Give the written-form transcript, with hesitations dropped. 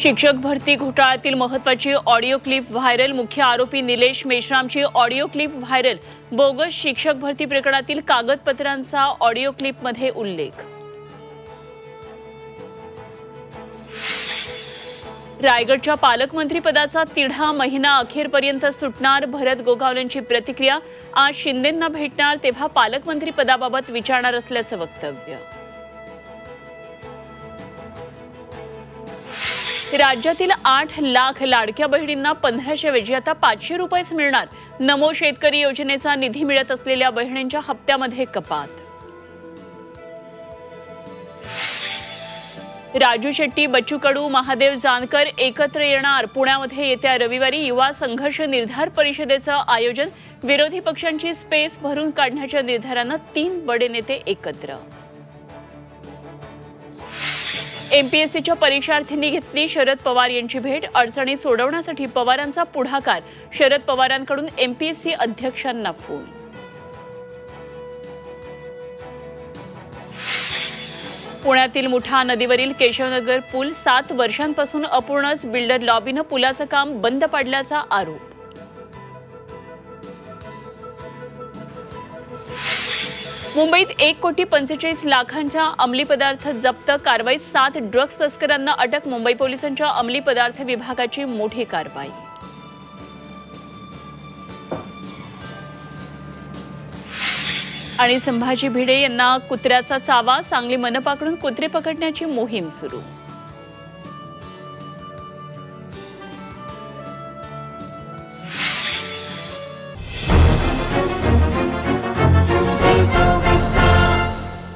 शिक्षक भरती घोटाळ्यातील महत्त्वाची ऑडिओ क्लिप व्हायरल। मुख्य आरोपी निलेश मेश्रामची ऑडिओ क्लिप व्हायरल। बोगस शिक्षक भरती प्रकरणातील कागदपत्रांचा ऑडिओ क्लिपमध्ये उल्लेख। रायगडच्या पालकमंत्रीपदाचा तिढा महिना अखेरपर्यंत सुटणार। भरत गोगावलेंची प्रतिक्रिया। आज शिंदेंना भेटणार तेव्हा पालकमंत्रीपदाबाबत विचारणार असल्याचं वक्तव्य। राज्यातील 8 लाख लाडक्या बहिणींना 1500 ऐवजी आता 500 रुपयेच मिळणार। नमो शेतकरी योजनेचा निधी मिळत असलेल्या बहिणींच्या हप्त्यामध्ये कपात। राजू शेट्टी, बच्चू कडू, महादेव जानकर एकत्र येणार। पुण्यामध्ये येत्या रविवारी युवा संघर्ष निर्धार परिषदेचं आयोजन। विरोधी पक्षांची स्पेस भरून काढण्याच्या निर्धारानं 3 बडे नेते एकत्र। एमपीएससीच्या परीक्षार्थींनी घेतली शरद पवार यांची भेट। अडचणी सोडवण्यासाठी पवारांचा पुढाकार। शरद पवारांकडून एमपीएससी अध्यक्षांना फोन। पुण्यातील मुठा नदीवरील केशवनगर पूल 7 वर्षांपासून अपूर्णच। बिल्डर लॉबीनं पुलाचं काम बंद पाडल्याचा आरोप। मुंबईत 1,45,00,000च्या अंमली पदार्थ जप्त। कारवाईत 7 ड्रग्ज तस्करांना अटक। मुंबई पोलिसांच्या अंमली पदार्थ विभागाची मोठी कारवाई। आणि संभाजी भिडे यांना कुत्र्याचा चावा। सांगली मनपाकडून कुत्रे पकडण्याची मोहीम सुरू।